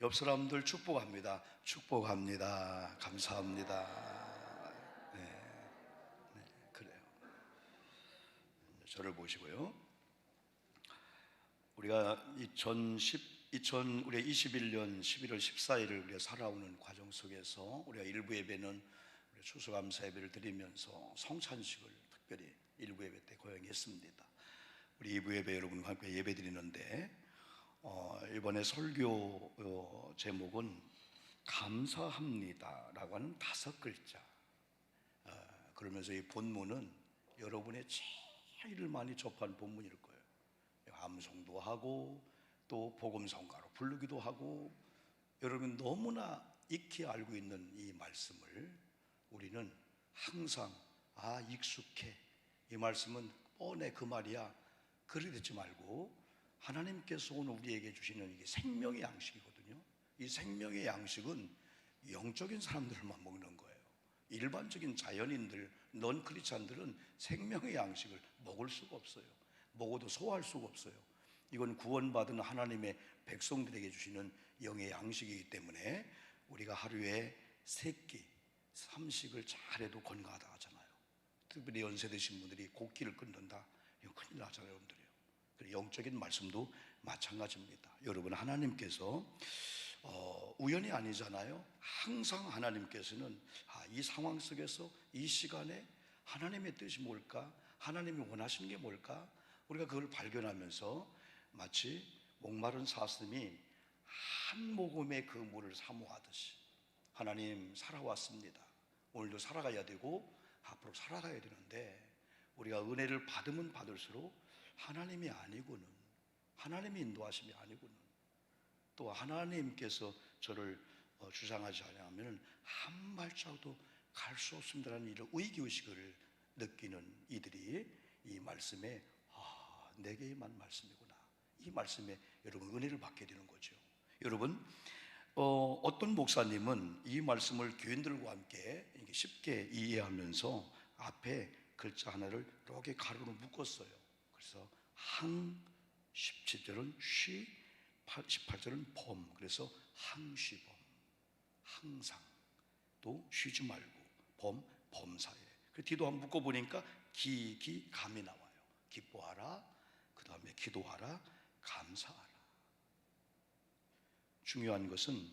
옆 사람들 축복합니다. 축복합니다. 감사합니다. 네, 그래요. 저를 보시고요. 우리가 2021년 11월 14일을 우리가 살아오는 과정 속에서 우리가 일부 예배는 추수감사 예배를 드리면서 성찬식을 특별히 일부 예배 때 고용했습니다. 우리 2부 예배 여러분과 함께 예배 드리는데 이번에 설교 제목은 감사합니다 라고 하는 5글자. 그러면서 이 본문은 여러분의 제일 많이 접한 본문일 거예요. 암송도 하고 또 복음성가로 부르기도 하고, 여러분 너무나 익히 알고 있는 이 말씀을 우리는 항상 익숙해, 이 말씀은 뻔해, 그 말이야, 그리 듣지 말고 하나님께서 오늘 우리에게 주시는 이게 생명의 양식이거든요. 이 생명의 양식은 영적인 사람들만 먹는 거예요. 일반적인 자연인들, 넌 크리스찬들은 생명의 양식을 먹을 수가 없어요. 먹어도 소화할 수가 없어요. 이건 구원받은 하나님의 백성들에게 주시는 영의 양식이기 때문에 우리가 하루에 3끼 삼식을 잘해도 건강하다 하잖아요. 특별히 연세 드신 분들이 곡기를 끊는다, 이거 큰일 나잖아요, 여러분들이요. 영적인 말씀도 마찬가지입니다. 여러분, 하나님께서 우연이 아니잖아요. 항상 하나님께서는 이 상황 속에서 이 시간에 하나님의 뜻이 뭘까, 하나님이 원하시는 게 뭘까, 우리가 그걸 발견하면서 마치 목마른 사슴이 한 모금의 그 물을 사모하듯이, 하나님 살아왔습니다, 오늘도 살아가야 되고 앞으로 살아가야 되는데, 우리가 은혜를 받으면 받을수록 하나님이 아니고는, 하나님의 인도하심이 아니고는, 또 하나님께서 저를 주장하지 않으면 한 발자국도 갈 수 없습니다라는 이런 의기의식을 느끼는 이들이 이 말씀에 내게만 말씀이구나, 이 말씀에 여러분 은혜를 받게 되는 거죠. 여러분, 어떤 목사님은 이 말씀을 교인들과 함께 쉽게 이해하면서 앞에 글자 하나를 이렇게 가로로 묶었어요. 그래서 항, 17절은 쉬, 18절은 범. 그래서 항쉬범, 항상, 또 쉬지 말고, 범, 범사에. 그 뒤도 한번 묶어보니까 감이 나와요. 기뻐하라, 그 다음에 기도하라, 감사하라. 중요한 것은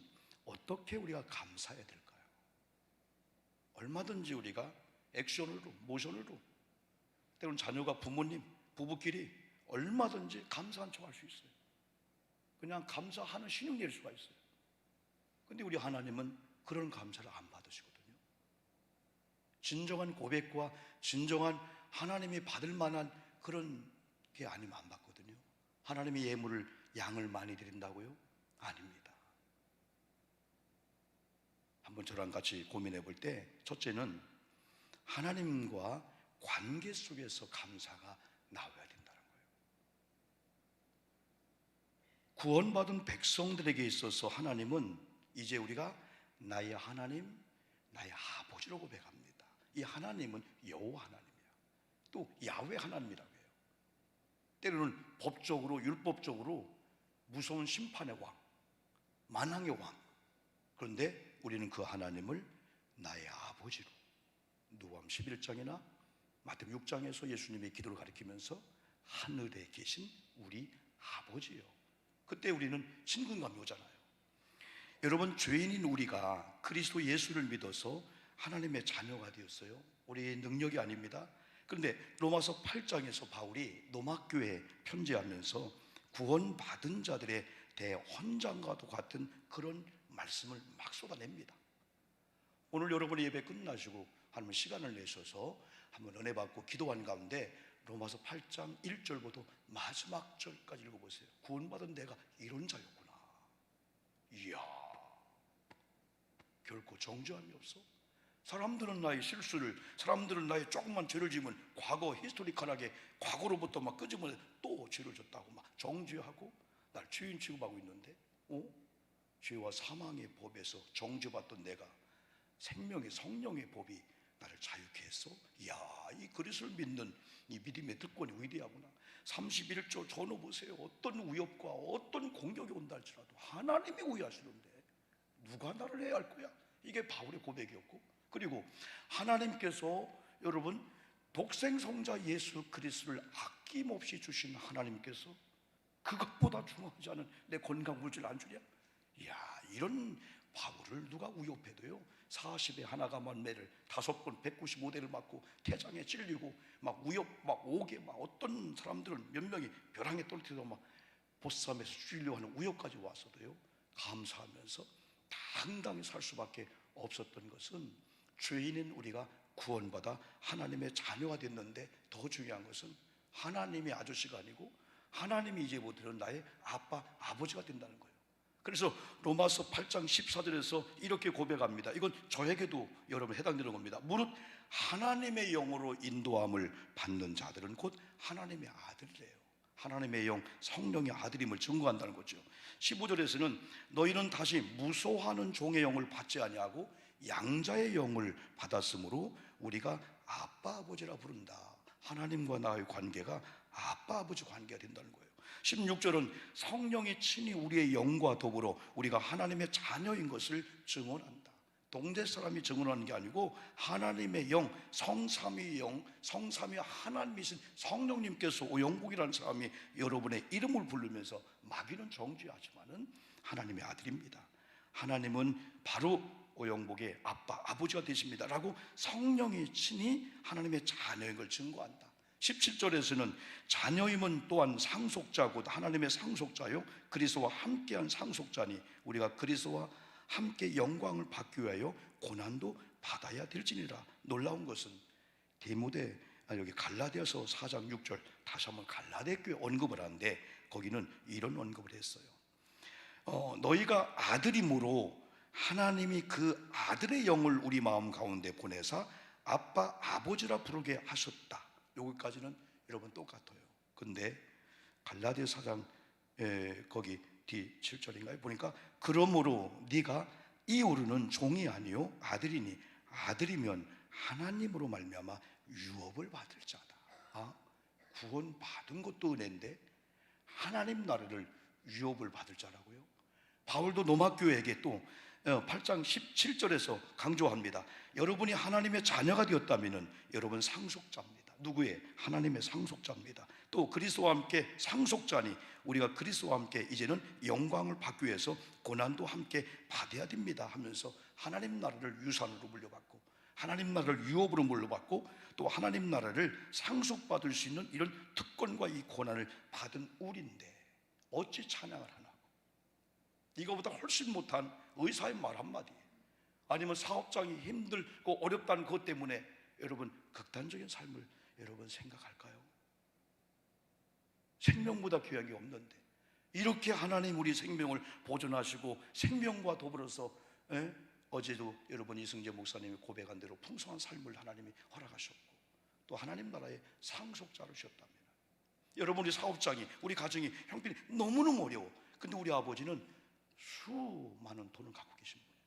어떻게 우리가 감사해야 될까요? 얼마든지 우리가 액션으로, 모션으로, 때로는 자녀가 부모님, 부부끼리 얼마든지 감사한 척 할 수 있어요. 그냥 감사하는 신용 낼 수가 있어요. 근데 우리 하나님은 그런 감사를 안 받으시거든요. 진정한 고백과 진정한 하나님이 받을 만한 그런 게 아니면 안 받거든요. 하나님이 예물을, 양을 많이 드린다고요? 아닙니다. 한번 저랑 같이 고민해 볼 때, 첫째는 하나님과 관계 속에서 감사가 나와야 된다는 거예요. 구원받은 백성들에게 있어서 하나님은 이제 우리가 나의 하나님, 나의 아버지로 고백합니다. 이 하나님은 여호와 하나님이야. 또 야훼 하나님이라고 해요. 때로는 법적으로, 율법적으로 무서운 심판의 왕, 만왕의 왕. 그런데 우리는 그 하나님을 나의 아버지로, 누가복음 11장이나 마태복음 6장에서 예수님의 기도를 가리키면서 하늘에 계신 우리 아버지요. 그때 우리는 친근감이 오잖아요. 여러분, 죄인인 우리가 그리스도 예수를 믿어서 하나님의 자녀가 되었어요. 우리의 능력이 아닙니다. 그런데 로마서 8장에서 바울이 로마교회에 편지하면서 구원받은 자들의 대헌장과도 같은 그런 말씀을 막 쏟아냅니다. 오늘 여러분의 예배 끝나시고 한번 시간을 내셔서 한번 은혜 받고 기도한 가운데 로마서 8장 1절부터 마지막 절까지 읽어보세요. 구원받은 내가 이런 자였구나. 이야, 결코 정죄함이 없어. 사람들은 나의 실수를, 사람들은 나의 조금만 죄를 지으면 과거 히스토리컬하게 과거로부터 막 끄집어내 또 죄를 졌다고 막 정죄하고 날 죄인 취급하고 있는데, 죄와 사망의 법에서 정죄받던 내가 생명의 성령의 법이 나를 자유케 했어. 이야, 이 그리스도를 믿는 이 믿음의 특권이 위대하구나. 31조 전후 보세요. 어떤 위협과 어떤 공격이 온다 할지라도 하나님이 우위하시는데 누가 나를 해야 할 거야? 이게 바울의 고백이었고, 그리고 하나님께서 여러분 독생성자 예수 그리스도를 아낌없이 주신 하나님께서 그것보다 중요하지 않은 내 건강 물질 안 주냐? 이야, 이런 바울을 누가 위협해도요 40에 하나가 만매를 5번 195대를 맞고 태장에 찔리고 막 위협 막 오게 막 어떤 사람들은 몇 명이 벼랑에 떨어뜨려 막 보쌈에서 죽이려고 하는 위협까지 왔어도요 감사하면서 당당히 살 수밖에 없었던 것은 죄인인 우리가 구원받아 하나님의 자녀가 됐는데, 더 중요한 것은 하나님의 아저씨가 아니고 하나님이 이제부터는 나의 아빠, 아버지가 된다는 거예요. 그래서 로마서 8장 14절에서 이렇게 고백합니다. 이건 저에게도 여러분 해당되는 겁니다. 무릇 하나님의 영으로 인도함을 받는 자들은 곧 하나님의 아들이래요. 하나님의 영, 성령의 아들임을 증거한다는 거죠. 15절에서는 너희는 다시 무소하는 종의 영을 받지 아니하고 양자의 영을 받았으므로 우리가 아빠 아버지라 부른다. 하나님과 나의 관계가 아빠 아버지 관계가 된다는 거예요. 16절은 성령이 친히 우리의 영과 더불어 우리가 하나님의 자녀인 것을 증언한다. 동네 사람이 증언하는 게 아니고 하나님의 영, 성삼위 영, 성삼위 하나님이신 성령님께서 오영복이라는 사람이 여러분의 이름을 부르면서 마귀는 정죄하지만은 하나님의 아들입니다. 하나님은 바로 오영복의 아빠, 아버지가 되십니다 라고 성령이 친히 하나님의 자녀인 걸 증거한다. 17절에서는 자녀임은 또한 상속자 곧 하나님의 상속자요 그리스도와 함께한 상속자니 우리가 그리스도와 함께 영광을 받기 위하여 고난도 받아야 될지니라. 놀라운 것은 여기 갈라디아서 4장 6절 다시 한번 갈라디아 교회 언급을 하는데 거기는 이런 언급을 했어요. 너희가 아들임으로 하나님이 그 아들의 영을 우리 마음 가운데 보내사 아빠 아버지라 부르게 하셨다. 여기까지는 여러분 똑같아요. 근데 갈라디아 4장 거기 뒤 7절인가요? 보니까 그러므로 네가 이후로는 종이 아니요 아들이니 아들이면 하나님으로 말미암아 유업을 받을 자다. 구원 받은 것도 은혜인데 하나님 나라를 유업을 받을 자라고요. 바울도 로마교회에게 또 8장 17절에서 강조합니다. 여러분이 하나님의 자녀가 되었다면 여러분 상속자입니다. 누구의? 하나님의 상속자입니다. 또 그리스도와 함께 상속자니 우리가 그리스도와 함께 이제는 영광을 받기 위해서 고난도 함께 받아야 됩니다 하면서 하나님 나라를 유산으로 물려받고 하나님 나라를 유업으로 물려받고 또 하나님 나라를 상속받을 수 있는 이런 특권과 이 고난을 받은 우리인데 어찌 찬양을 하나? 이거보다 훨씬 못한 의사의 말 한마디, 아니면 사업장이 힘들고 어렵다는 것 때문에 여러분 극단적인 삶을 여러분 생각할까요? 생명보다 귀한 게 없는데 이렇게 하나님 우리 생명을 보존하시고 생명과 더불어서 어제도 여러분 이승재 목사님이 고백한 대로 풍성한 삶을 하나님이 허락하셨고 또 하나님 나라의 상속자를 주셨다면 여러분 우리 사업장이 우리 가정이 형편이 너무너무 어려워. 근데 우리 아버지는 수많은 돈을 갖고 계신 분이에요.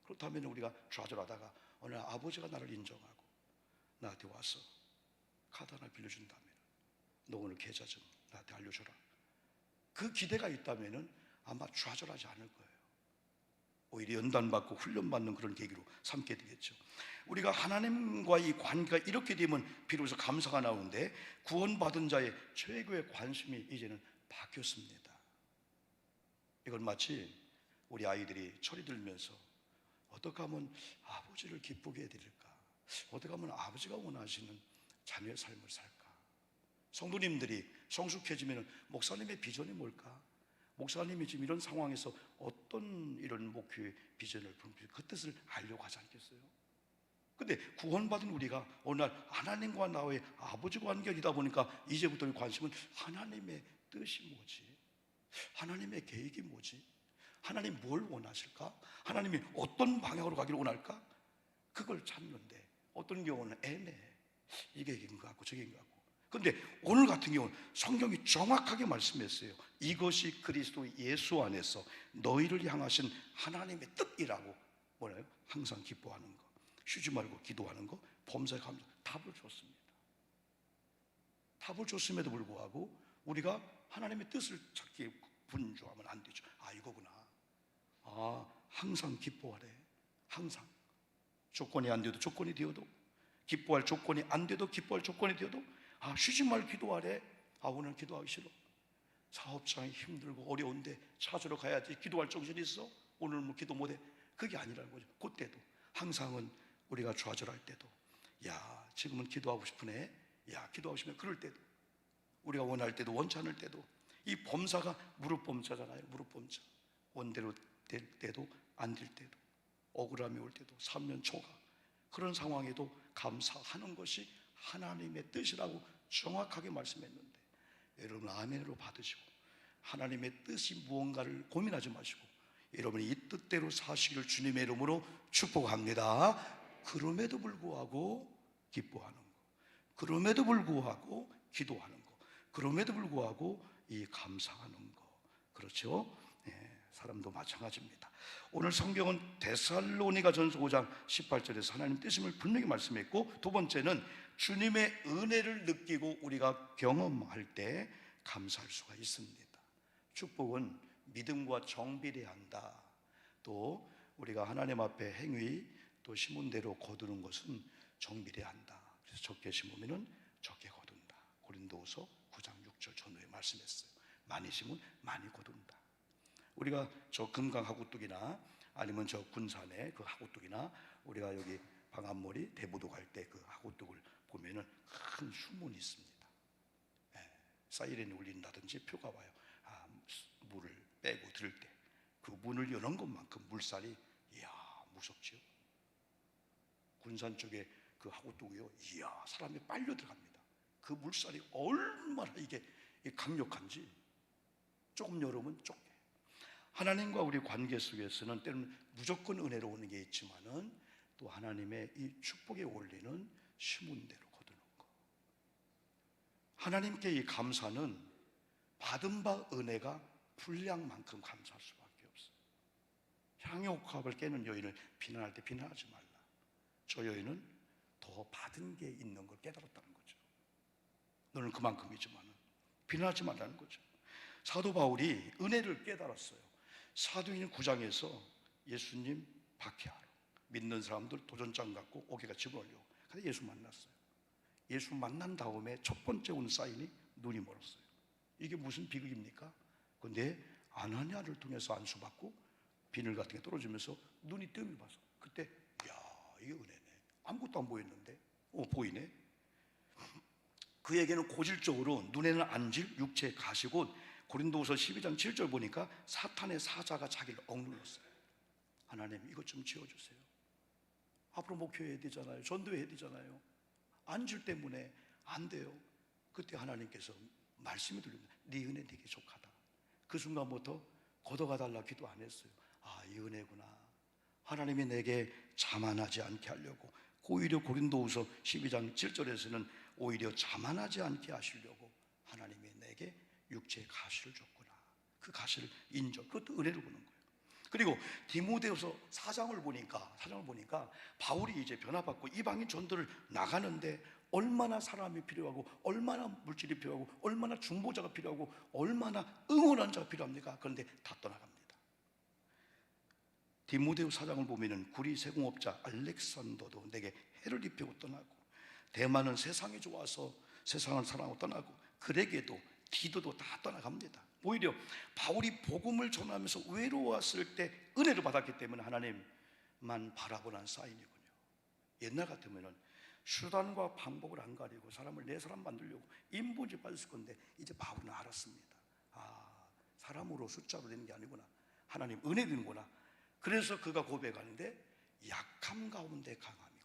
그렇다면 우리가 좌절하다가 어느 날 아버지가 나를 인정하고 나한테 와서 카드 하나 빌려준다면 너 오늘 계좌 좀 나한테 알려줘라. 그 기대가 있다면 아마 좌절하지 않을 거예요. 오히려 연단받고 훈련받는 그런 계기로 삼게 되겠죠. 우리가 하나님과의 관계가 이렇게 되면 비로소 감사가 나오는데 구원받은 자의 최고의 관심이 이제는 바뀌었습니다. 이건 마치 우리 아이들이 철이 들면서 어떻게 하면 아버지를 기쁘게 해드릴까? 어떻게 하면 아버지가 원하시는 자녀의 삶을 살까? 성도님들이 성숙해지면 목사님의 비전이 뭘까? 목사님이 지금 이런 상황에서 어떤 이런 목표의 비전을 그 뜻을 알려고 하지 않겠어요? 근데 구원받은 우리가 어느 날 하나님과 나의 아버지 관계이다 보니까 이제부터의 관심은 하나님의 뜻이 뭐지? 하나님의 계획이 뭐지? 하나님 뭘 원하실까? 하나님이 어떤 방향으로 가기를 원할까? 그걸 찾는데 어떤 경우는 애매해. 이게 인 것 같고 저게 인 것 같고. 근데 오늘 같은 경우는 성경이 정확하게 말씀했어요. 이것이 그리스도 예수 안에서 너희를 향하신 하나님의 뜻이라고. 뭐래요? 항상 기뻐하는 거, 쉬지 말고 기도하는 거, 범사에 감사 답을 줬습니다. 답을 줬음에도 불구하고 우리가 하나님의 뜻을 찾기에 분주하면 안 되죠. 이거구나. 항상 기뻐하래. 항상 조건이 안 돼도 조건이 되어도, 기뻐할 조건이 안 돼도 기뻐할 조건이 되어도 쉬지 말고 기도하래. 오늘 기도하기 싫어. 사업장이 힘들고 어려운데 찾으러 가야지. 기도할 정신이 있어? 오늘 뭐 기도 못해? 그게 아니라는 거죠. 그때도 항상은 우리가 좌절할 때도, 지금은 기도하고 싶으네. 기도하고 싶네. 그럴 때도, 우리가 원할 때도 원치 않을 때도, 이 범사가 무릎 범사잖아요. 무릎 범사. 원대로 될 때도 안 될 때도, 억울함이 올 때도, 삼면초가, 그런 상황에도 감사하는 것이 하나님의 뜻이라고 정확하게 말씀했는데, 여러분 아멘으로 받으시고 하나님의 뜻이 무언가를 고민하지 마시고 여러분이 이 뜻대로 사시기를 주님의 이름으로 축복합니다. 그럼에도 불구하고 기뻐하는 거, 그럼에도 불구하고 기도하는 거, 그럼에도 불구하고 이 감사하는 거, 그렇죠? 사람도 마찬가지입니다. 오늘 성경은 데살로니가전서 5장 18절에서 하나님 뜻임을 분명히 말씀했고, 두 번째는 주님의 은혜를 느끼고 우리가 경험할 때 감사할 수가 있습니다. 축복은 믿음과 정비례 한다. 또 우리가 하나님 앞에 행위 또 심은 대로 거두는 것은 정비례 한다. 그래서 적게 심으면 적게 거둔다. 고린도후서 9장 6절 전후에 말씀했어요. 많이 심으면 많이 거둔다. 우리가 저 금강 하구뚝이나 아니면 저 군산의 그 하구뚝이나 우리가 여기 방암머리 대부도 갈 때 그 하구뚝을 보면은 큰 수문이 있습니다. 사이렌이 울린다든지 표가 와요. 물을 빼고 들을 때 그 문을 여는 것만큼 물살이 무섭지요. 군산 쪽에 그 하구뚝이요, 사람이 빨려 들어갑니다. 그 물살이 얼마나 이게 강력한지 조금 열으면 좁게. 하나님과 우리 관계 속에서는 때로는 무조건 은혜로 오는 게 있지만은 또 하나님의 이 축복의 원리는 심은 대로 거두는 거. 하나님께 이 감사는 받은 바 은혜가 분량만큼 감사할 수밖에 없어요. 향유옥합을 깨는 여인을 비난할 때 비난하지 말라. 저 여인은 더 받은 게 있는 걸 깨달았다는 거죠. 너는 그만큼이지만은 비난하지 말라는 거죠. 사도 바울이 은혜를 깨달았어요. 사도행전 9장에서 예수님 박해하러 믿는 사람들 도전장 갖고 옥에가 집어넣으려고. 근데 예수 만났어요. 예수 만난 다음에 첫 번째 온 사인이 눈이 멀었어요. 이게 무슨 비극입니까? 근데 아나니아를 통해서 안수받고 비늘 같은 게 떨어지면서 눈이 뜸을 봐서 그때 이게 은혜네. 아무것도 안 보였는데 보이네. 그에게는 고질적으로 눈에는 안질 육체의 가시고, 고린도후서 12장 7절 보니까 사탄의 사자가 자기를 억눌렀어요. 하나님 이것 좀 지워주세요. 앞으로 목회해야 되잖아요. 전도해야 되잖아요. 안질 때문에 안 돼요. 그때 하나님께서 말씀이 들립니다. 네 은혜 되게 족하다. 그 순간부터 걷어가 달라 기도 안 했어요. 이 은혜구나. 하나님이 내게 자만하지 않게 하려고, 오히려 고린도후서 12장 7절에서는 오히려 자만하지 않게 하시려고 하나님이 내게 육체의 가시를 줬구나. 그 가시를 인정, 그것도 은혜를 보는 거예요. 그리고 디모데후서 4장을 보니까 바울이 이제 변화받고 이방인 전도를 나가는데 얼마나 사람이 필요하고 얼마나 물질이 필요하고 얼마나 중보자가 필요하고 얼마나 응원한 자가 필요합니까? 그런데 다 떠나갑니다. 디모데후서 4장을 보면은 구리 세공업자 알렉산더도 내게 해를 입히고 떠나고, 대만은 세상이 좋아서 세상을 사랑하고 떠나고, 그레게도 디도도 다 떠나갑니다. 오히려 바울이 복음을 전하면서 외로웠을 때 은혜를 받았기 때문에 하나님만 바라보는 사인이군요. 옛날 같으면은 수단과 방법을 안 가리고 사람을 내 사람 만들려고 인본주의 빠졌을 건데, 이제 바울은 알았습니다. 사람으로 숫자로 되는 게 아니구나. 하나님 은혜 되는구나. 그래서 그가 고백하는데 약함 가운데 강함이구나.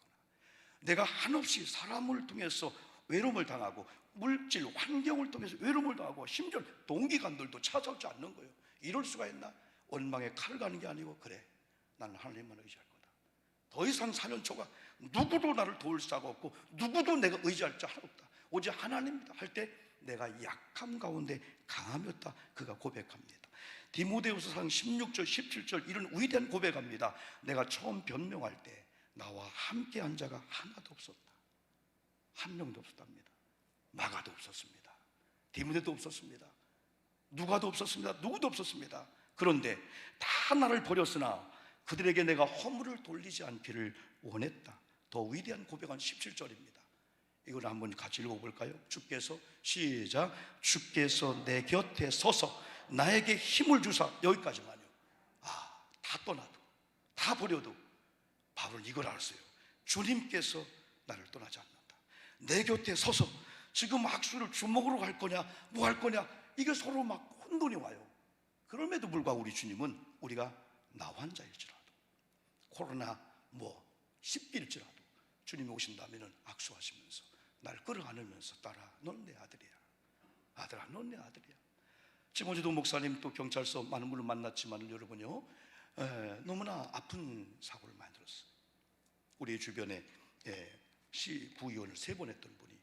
내가 한없이 사람을 통해서 외로움을 당하고 물질, 환경을 통해서 외로움을 당하고 심지어 동기간들도 찾아오지 않는 거예요. 이럴 수가 있나? 원망에 칼을 가는 게 아니고, 그래 나는 하나님만 의지할 거다. 더 이상 사년초가 누구도 나를 도울 자가 없고 누구도 내가 의지할 자 하나 없다. 오직 하나님이다 할 때 내가 약함 가운데 강함이었다. 그가 고백합니다. 디모데후서 4장 16절 17절 이런 위대한 고백합니다. 내가 처음 변명할 때 나와 함께한 자가 하나도 없었다. 한 명도 없었답니다. 마가도 없었습니다. 디모데도 없었습니다. 누가도 없었습니다. 누구도 없었습니다. 그런데 다 나를 버렸으나 그들에게 내가 허물을 돌리지 않기를 원했다. 더 위대한 고백은 17절입니다. 이걸 한번 같이 읽어볼까요? 주께서, 시작, 주께서 내 곁에 서서 나에게 힘을 주사. 여기까지만요. 다 떠나도, 다 버려도 바울은 이걸 알았어요. 주님께서 나를 떠나지 않는다. 내 곁에 서서 지금 악수를 주먹으로 할 거냐, 뭐 할 거냐, 이게 서로 막 혼돈이 와요. 그럼에도 불구하고 우리 주님은 우리가 나 환자일지라도, 코로나 뭐 십기일지라도 주님이 오신다면 악수하시면서 날 끌어안으면서, 딸아, 넌 내 아들이야. 아들아, 넌 내 아들이야. 지모지도 목사님 또 경찰서 많은 분을 만났지만 여러분요, 너무나 아픈 사고를 많이 들었어요. 우리 주변에 시 부의원을 3번 했던 분이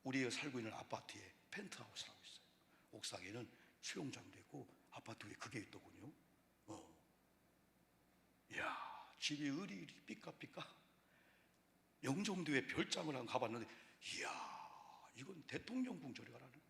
우리가 살고 있는 아파트에 펜트하우스를 하고 있어요. 옥상에는 수영장도 있고 아파트 위에 그게 있더군요. 이야, 집이 으리으리 삐까삐까. 영종도에 별장을 한번 가봤는데, 이야, 이건 대통령 궁전이라는 거예요.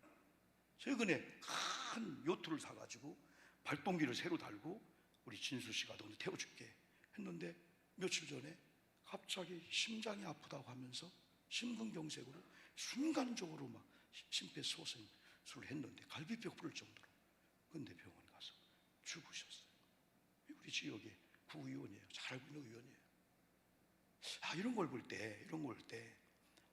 최근에 큰 요트를 사가지고 발동기를 새로 달고 우리 진수 씨가 너 태워줄게 했는데, 며칠 전에 갑자기 심장이 아프다고 하면서 심근경색으로 순간적으로 막 심폐소생술을 했는데 갈비뼈가 부를 정도로. 근데 병원 가서 죽으셨어요. 우리 지역의 구의원이에요. 잘 알고 있는 의원이에요. 이런 걸 볼 때,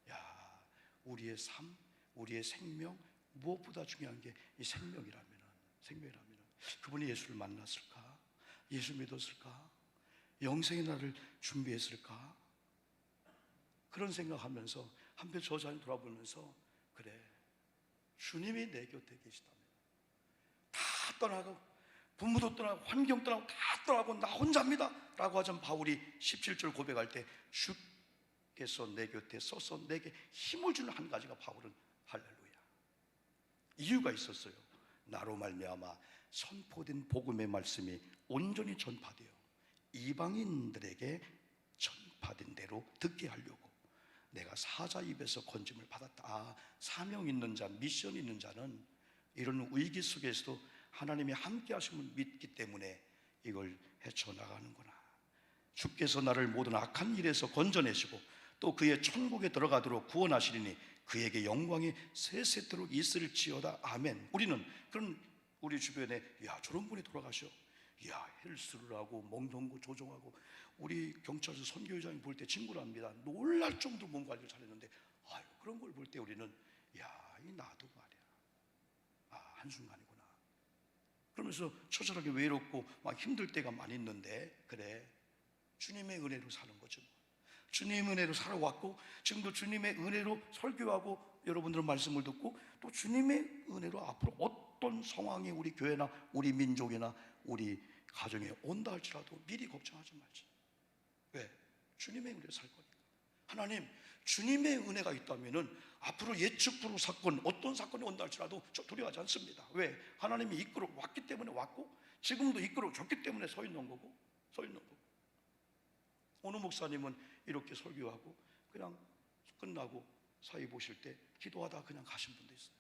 야, 우리의 삶, 우리의 생명, 무엇보다 중요한 게 이 생명이라면 그분이 예수를 만났을까? 예수 믿었을까? 영생의 날을 준비했을까? 그런 생각하면서 한편 저 자신 돌아보면서, 그래, 주님이 내 곁에 계시다면, 다 떠나고 부모도 떠나고 환경 떠나고 다 떠나고 나 혼자입니다 라고 하던 바울이 17절 고백할 때 주께서 내 곁에 서서 내게 힘을 주는 한 가지가, 바울은 할렐루야, 이유가 있었어요. 나로 말미암아 선포된 복음의 말씀이 온전히 전파되어 이방인들에게 전파된 대로 듣게 하려고 내가 사자 입에서 건짐을 받았다. 사명 있는 자, 미션 있는 자는 이런 위기 속에서도 하나님이 함께 하심을 믿기 때문에 이걸 헤쳐나가는구나. 주께서 나를 모든 악한 일에서 건져내시고 또 그의 천국에 들어가도록 구원하시리니 그에게 영광이 세세토록 있을지어다. 아멘. 우리는 그런, 우리 주변에 야, 저런 분이 돌아가셔, 야, 헬스를 하고 멍동고 조종하고, 우리 경찰서 선교회장이 볼 때 친구랍니다. 놀랄 정도로 몸 관리를 잘했는데, 그런 걸 볼 때 우리는, 야, 이 나도 말이야, 한순간이구나. 그러면서 처절하게 외롭고 막 힘들 때가 많이 있는데, 그래, 주님의 은혜로 사는 거죠. 주님의 은혜로 살아왔고 지금도 주님의 은혜로 설교하고 여러분들의 말씀을 듣고, 또 주님의 은혜로 앞으로 어떤 상황이 우리 교회나 우리 민족이나 우리 가정에 온다 할지라도 미리 걱정하지 말지. 왜? 주님의 은혜로 살 거니까. 하나님, 주님의 은혜가 있다면 앞으로 예측 불허 사건, 어떤 사건이 온다 할지라도 저 두려워하지 않습니다. 왜? 하나님이 이끌어 왔기 때문에 왔고 지금도 이끌어 줬기 때문에 서 있는 거고. 어느 목사님은 이렇게 설교하고 그냥 끝나고 사회 보실 때 기도하다 그냥 가신 분도 있어요.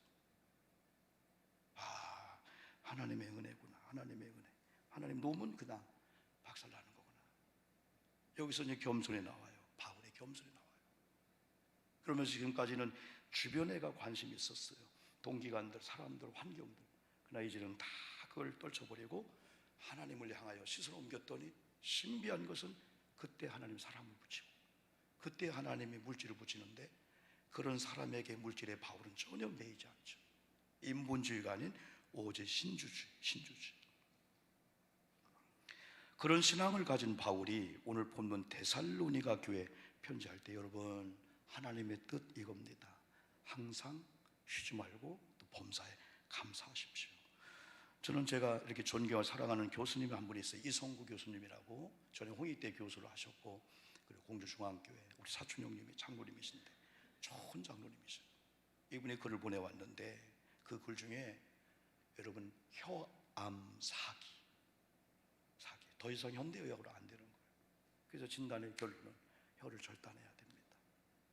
하나님의 은혜구나. 하나님의 은혜. 하나님 놓으면 그냥 박살나는 거구나. 여기서 이제 겸손이 나와요. 바울의 겸손이 나와요. 그러면서 지금까지는 주변에가 관심이 있었어요. 동기관들, 사람들, 환경들. 그러나 이제는 다 그걸 떨쳐버리고 하나님을 향하여 시선을 옮겼더니 신비한 것은 그때 하나님 사람을 붙이고 그때 하나님이 물질을 붙이는데, 그런 사람에게 물질에 바울은 전혀 매이지 않죠. 인본주의가 아닌 오직 신주주의. 그런 신앙을 가진 바울이 오늘 본문 데살로니가 교회 편지할 때, 여러분, 하나님의 뜻 이겁니다. 항상 쉬지 말고 또 범사에 감사하십시오. 저는 제가 이렇게 존경하고 사랑하는 교수님이 한 분이 있어요. 이성구 교수님이라고. 전에 홍익대 교수를 하셨고, 그리고 공주중앙교회 우리 사촌 형님이 장로님이신데 좋은 장로님이세요. 이분이 글을 보내왔는데 그 글 중에, 여러분, 혀암 사기 더 이상 현대의학으로 안 되는 거예요. 그래서 진단의 결론은 혀를 절단해야 됩니다.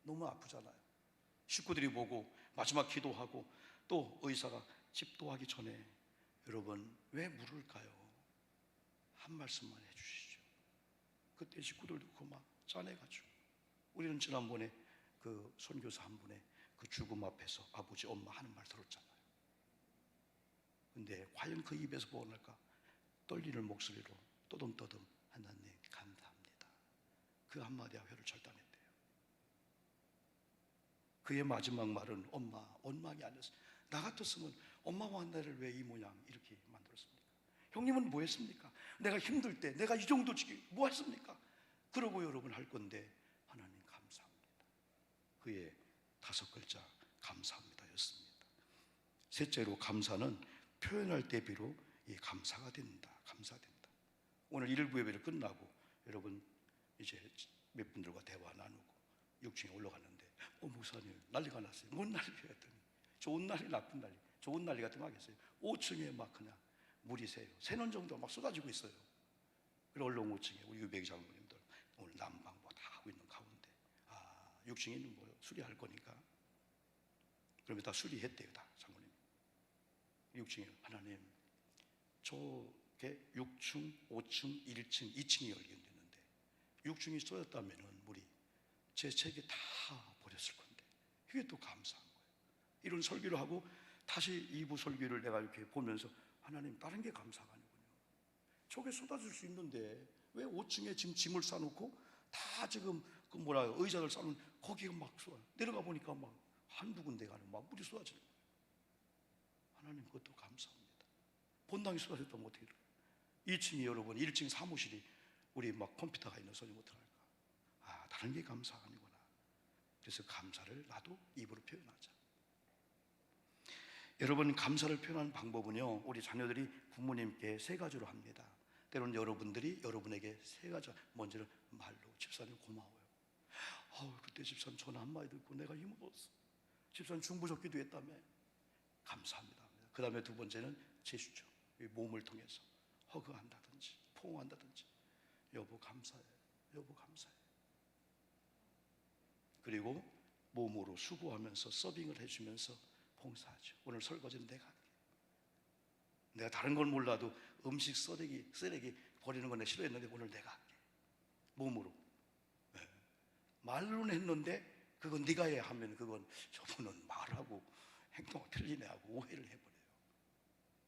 너무 아프잖아요. 식구들이 보고 마지막 기도하고 또 의사가 집도하기 전에 여러분 왜 물을까요? 한 말씀만 해주시죠. 그때 식구들도 그 막 짠해가지고 우리는 지난번에 그 선교사 한 분의 그 죽음 앞에서 아버지 엄마 하는 말 들었잖아요. 근데 과연 그 입에서 뭐가 날까? 떨리는 목소리로 떠듬떠듬 하나님 감사합니다. 그 한마디가 회를 절단했대요. 그의 마지막 말은 엄마 원망이 아니었어요. 나 같았으면 엄마와 나를 왜 이 모양 이렇게 만들었습니까? 형님은 뭐 했습니까? 내가 힘들 때 내가 이 정도 지금 뭐 했습니까? 그러고 여러분 할 건데 하나님 감사합니다. 그의 5글자 감사합니다 였습니다. 셋째로 감사는 표현할 때 비로 이 감사가 된다. 감사된다. 오늘 1부 예배를 끝나고 여러분 이제 몇 분들과 대화 나누고 6층에 올라갔는데 목사님 난리가 났어요. 뭔 난리야 했더니 좋은 날이 나쁜 날이 좋은 날이 같은 거 하겠어요. 5층에 막 그냥 물이 새요. 새는 정도가 막 쏟아지고 있어요. 그리고 얼른 5층에 우리 유백 장로님들 오늘 난방부 다 하고 있는 가운데 6층에는 뭐 수리할 거니까 그러면 다 수리했대요. 다 장로님 6층에 하나님 저게 6층, 5층, 1층, 2층이 열리겠는데 6층이 쏟았다면 물이 제 책에 다 버렸을 건데 이게 또 감사한 거예요. 이런 설교를 하고 다시 2부 설교를 내가 이렇게 보면서 하나님 다른 게 감사가 아니군요. 저게 쏟아질 수 있는데 왜 5층에 지금 짐을 싸놓고 다 지금 그 의자를 싸놓은 거기가 막 쏟아 내려가 보니까 막 한두 군데가 막 물이 쏟아지는 거예요. 하나님 그것도 감사합니다. 본당이 쏟아졌다면 어떻게 될까요? 2층이 여러분 1층 사무실이 우리 막 컴퓨터가 있는 소리 어떡할까? 다른 게 감사가 아니구나. 그래서 감사를 나도 입으로 표현하자. 여러분 감사를 표현하는 방법은요 우리 자녀들이 부모님께 3가지로 합니다. 때로는 여러분들이 여러분에게 3가지 먼저는 말로 집사님 고마워요. 그때 집사님 전화 한마디 듣고 내가 힘들었어. 집사님 중부적 기도했다며 감사합니다. 그 다음에 2번째는 제스처 몸을 통해서 허그한다든지 포옹한다든지 여보 감사해 여보 감사해. 그리고 몸으로 수고하면서 서빙을 해주면서 봉사하죠. 오늘 설거지는 내가 할게. 내가 다른 걸 몰라도 음식 쓰레기 버리는 건 내가 싫어했는데 오늘 내가 할게. 몸으로. 말로는 했는데 그건 네가 해 하면 그건 저분은 말하고 행동이 틀리네 하고 오해를 해버려요.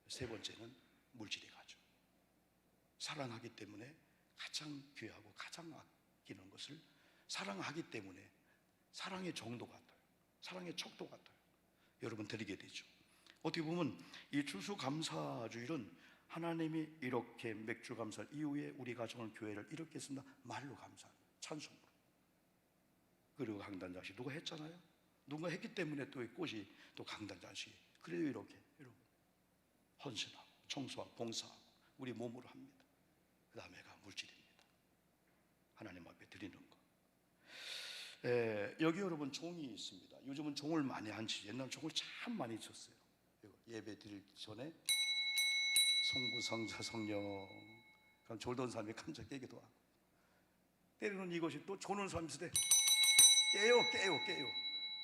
3번째는 물질이 가죠. 사랑하기 때문에 가장 귀하고 가장 아끼는 것을 사랑하기 때문에 사랑의 정도 같아요. 사랑의 척도 같아요. 여러분 드리게 되죠. 어떻게 보면 이 추수감사주일은 하나님이 이렇게 맥주 감사 이후에 우리 가정을 교회를 이렇게 쓴다. 말로 감사합니다. 찬송으로. 그리고 강단장식 누가 했잖아요. 누가 했기 때문에 또 이 꽃이 또 강단장식이 그래도 이렇게 여러분 헌신하고 청소하고 봉사하고 우리 몸으로 합니다. 그 다음에가 물질입니다. 하나님 앞에 드리는 것. 여기 여러분 종이 있습니다. 요즘은 종을 많이 안 치죠. 옛날 종을 참 많이 쳤어요. 예배 드리기 전에 성부, 성자, 성령 그럼 졸던 사람이 깜짝 깨기도 하고 때로는 이것이 또 조는 사람이 있을 때 깨요.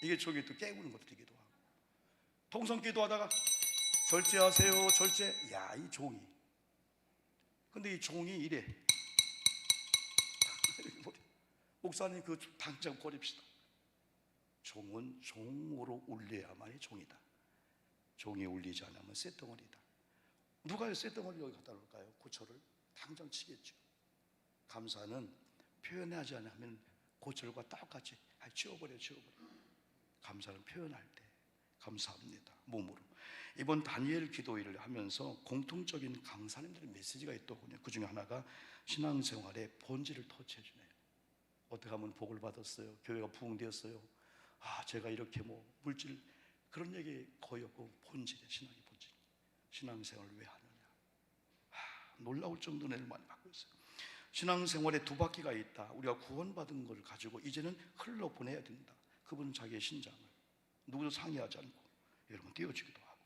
이게 종이 또 깨우는 것들이기도 하고 통성 기도하다가 절제하세요. 절제. 이 종이. 근데 이 종이 이래. 목사님 그 당장 버립시다. 종은 종으로 울려야만이 종이다. 종이 울리지 않으면 쇳덩어리다. 누가 쇳덩어리 여기 갖다 놓을까요? 고철을 당장 치겠죠. 감사는 표현하지 않으면 고철과 똑같이 치워버려. 감사는 표현할 때 감사합니다. 몸으로. 이번 다니엘 기도회를 하면서 공통적인 강사님들의 메시지가 있더군요. 그 중에 하나가 신앙생활의 본질을 터치해주네요. 어떻게 하면 복을 받았어요? 교회가 부흥되었어요? 제가 이렇게 물질 그런 얘기 거의 없고 본질이에요. 신앙의 본질. 신앙생활을 왜 하느냐? 놀라울 정도로 애를 많이 받고 있어요. 신앙생활에 2바퀴가 있다. 우리가 구원받은 걸 가지고 이제는 흘러보내야 된다. 그분은 자기의 신장을 누구도 상의하지 않고 여러분 띄워주기도 하고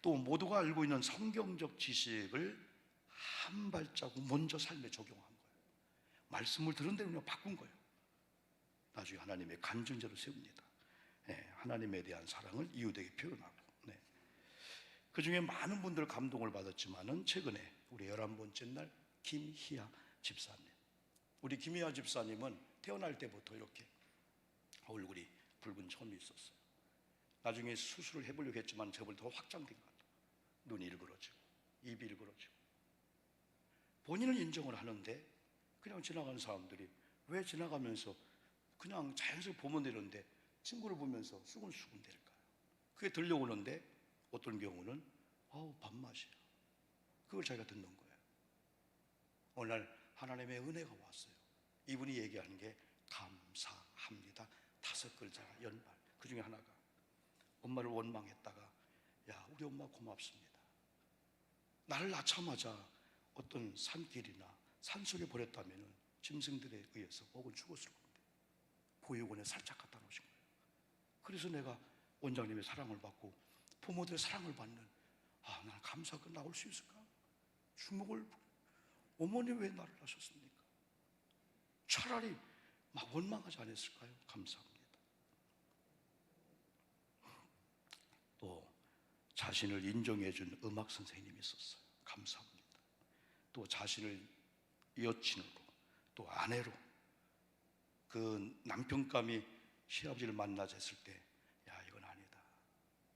또 모두가 알고 있는 성경적 지식을 한 발자국 먼저 삶에 적용한 거예요. 말씀을 들은 대로 그냥 바꾼 거예요. 나중에 하나님의 간증자로 세웁니다. 하나님에 대한 사랑을 이웃에게 표현하고, 그 중에 많은 분들 감동을 받았지만은 최근에 우리 11번째 날 김희아 집사님, 우리 김희아 집사님은 태어날 때부터 이렇게 얼굴이 붉은 점이 있었어요. 나중에 수술을 해보려고 했지만 저보다 더 확장된 것 같아요. 눈이 일그러지고 입이 일그러지고. 본인은 인정을 하는데 그냥 지나가는 사람들이 왜 지나가면서 그냥 자연스럽게 보면 되는데 친구를 보면서 수근수근 될까요? 그게 들려오는데 어떤 경우는 밥맛이야. 그걸 자기가 듣는 거예요. 어느 날 하나님의 은혜가 왔어요. 이분이 얘기하는 게 감사합니다. 5글자가 연발. 그 중에 하나가 엄마를 원망했다가 야, 우리 엄마 고맙습니다. 나를 낳자마자 어떤 산길이나 산속에 버렸다면 짐승들에 의해서 혹은 죽었을 건데 보육원에 살짝 갖다 놓으신 거예요. 그래서 내가 원장님의 사랑을 받고 부모들의 사랑을 받는, 나는 감사가 나올 수 있을까? 주먹을, 어머니 왜 나를 낳으셨습니까? 차라리 막 원망하지 않았을까요? 감사합니다. 또 자신을 인정해 준 음악 선생님이 있었어요. 감사합니다. 또 자신을 여친으로 또 아내로 그 남편감이 시아버지를 만나자 했을 때 야, 이건 아니다.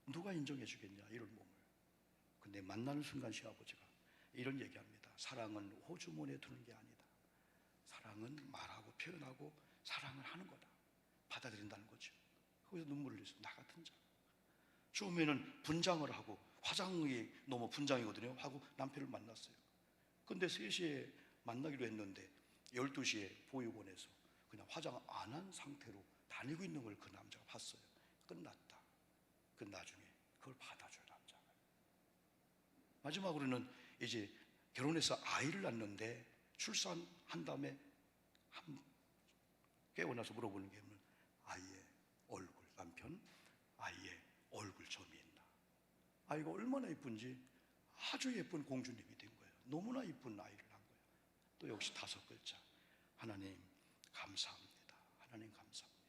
누가 인정해 주겠냐 이런 몸을. 근데 만나는 순간 시아버지가 이런 얘기합니다. 사랑은 호주머니에 두는 게 아니다. 사랑은 말하고 표현하고 사랑을 하는 거다. 받아들인다는 거죠. 거기서 눈물을 흘렸어요. 나 같은 자. 처음에는 분장을 하고, 화장이 너무 분장이거든요 하고 남편을 만났어요. 근데 3시에 만나기로 했는데 12시에 보육원에서 그냥 화장 안 한 상태로 다니고 있는 걸 그 남자가 봤어요. 끝났다. 그 나중에 그걸 받아줘요, 남자가. 마지막으로는 이제 결혼해서 아이를 낳는데 출산한 다음에 깨어나서 물어보는 게 뭐냐면 아이의 얼굴, 남편 아이의 얼굴점이 있나. 아이가 얼마나 예쁜지 아주 예쁜 공주님이 된 거예요. 너무나 예쁜 아이를 한 거예요. 또 역시 5글자. 하나님 감사합니다. 하나님 감사합니다.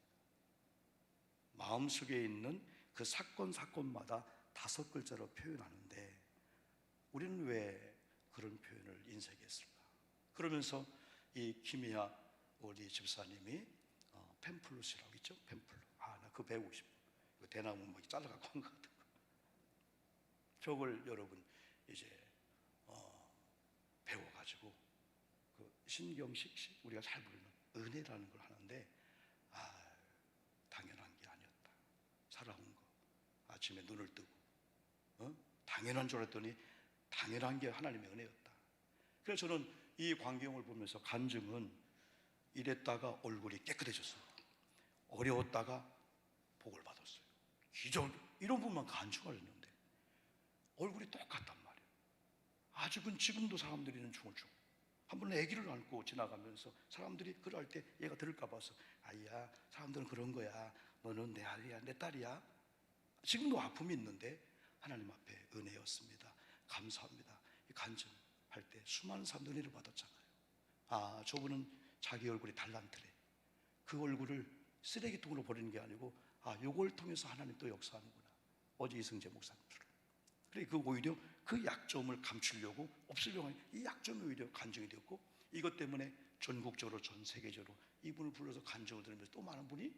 마음속에 있는 그 사건마다 5글자로 표현하는데 우리는 왜 그런 표현을 인색했을까? 그러면서 이 김희아 우리 집사님이 팸플룻이라고 있죠? 팸플룻. 나 그거 배우고 싶어. 그 대나무 막 잘라갖고 한 것 같은 거. 저걸 여러분 이제 배워가지고 그 신경식 씨, 우리가 잘 부르는 은혜라는 걸 하는데 당연한 게 아니었다. 살아온 거. 아침에 눈을 뜨고 당연한 줄 알았더니 당연한 게 하나님의 은혜였다. 그래서 저는 이 광경을 보면서 간증은 이랬다가 얼굴이 깨끗해졌어요. 어려웠다가 복을 받았어요. 기존 이런 분만 간증을 했는데 얼굴이 똑같단 말이에요. 아직은 지금도 사람들이는 춤을 추고 한 번은 아기를 안고 지나가면서 사람들이 그럴 때 얘가 들을까 봐서 아이야, 사람들은 그런 거야. 너는 내 아이야, 내 딸이야. 지금도 아픔이 있는데 하나님 앞에 은혜였습니다. 감사합니다. 간증할 때 수많은 사람들이 은혜를 받았잖아요. 저분은 자기 얼굴이 달란트래. 그 얼굴을 쓰레기통으로 버리는 게 아니고 요걸 통해서 하나님 또 역사하는구나. 어제 이승재 목사님처럼. 그래, 오히려 그 약점을 감추려고 없애려고 하는 이 약점이 오히려 간증이 되었고, 이것 때문에 전국적으로 전 세계적으로 이분을 불러서 간증을 들으면서 또 많은 분이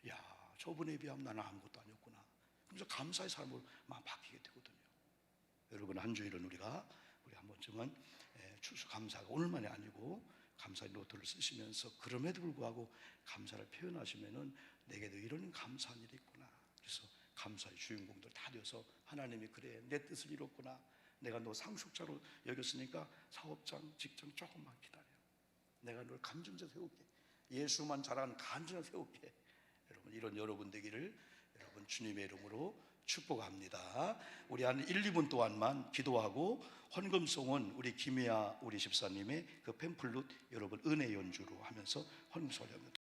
야, 저분에 비하면 나는 아무것도 아니었구나. 그러면서 감사의 삶으로 막 바뀌게 되거든요. 여러분, 한 주일은 우리 한 번쯤은 추수감사가 오늘만이 아니고 감사의 노트를 쓰시면서 그럼에도 불구하고 감사를 표현하시면은 내게도 이런 감사한 일이 있구나. 그래서 감사의 주인공들 다 되어서 하나님이 그래, 내 뜻을 이뤘구나. 내가 너 상속자로 여겼으니까 사업장, 직장 조금만 기다려. 내가 널 간증자 세울게. 예수만 잘하는 간증자 세울게. 여러분, 이런 여러분 되기를 여러분 주님의 이름으로 축복합니다. 우리 한 1, 2분 동안만 기도하고 헌금송은 우리 김희아 우리 집사님의 그 팸플룻 여러분 은혜 연주로 하면서 헌금송을 합니다.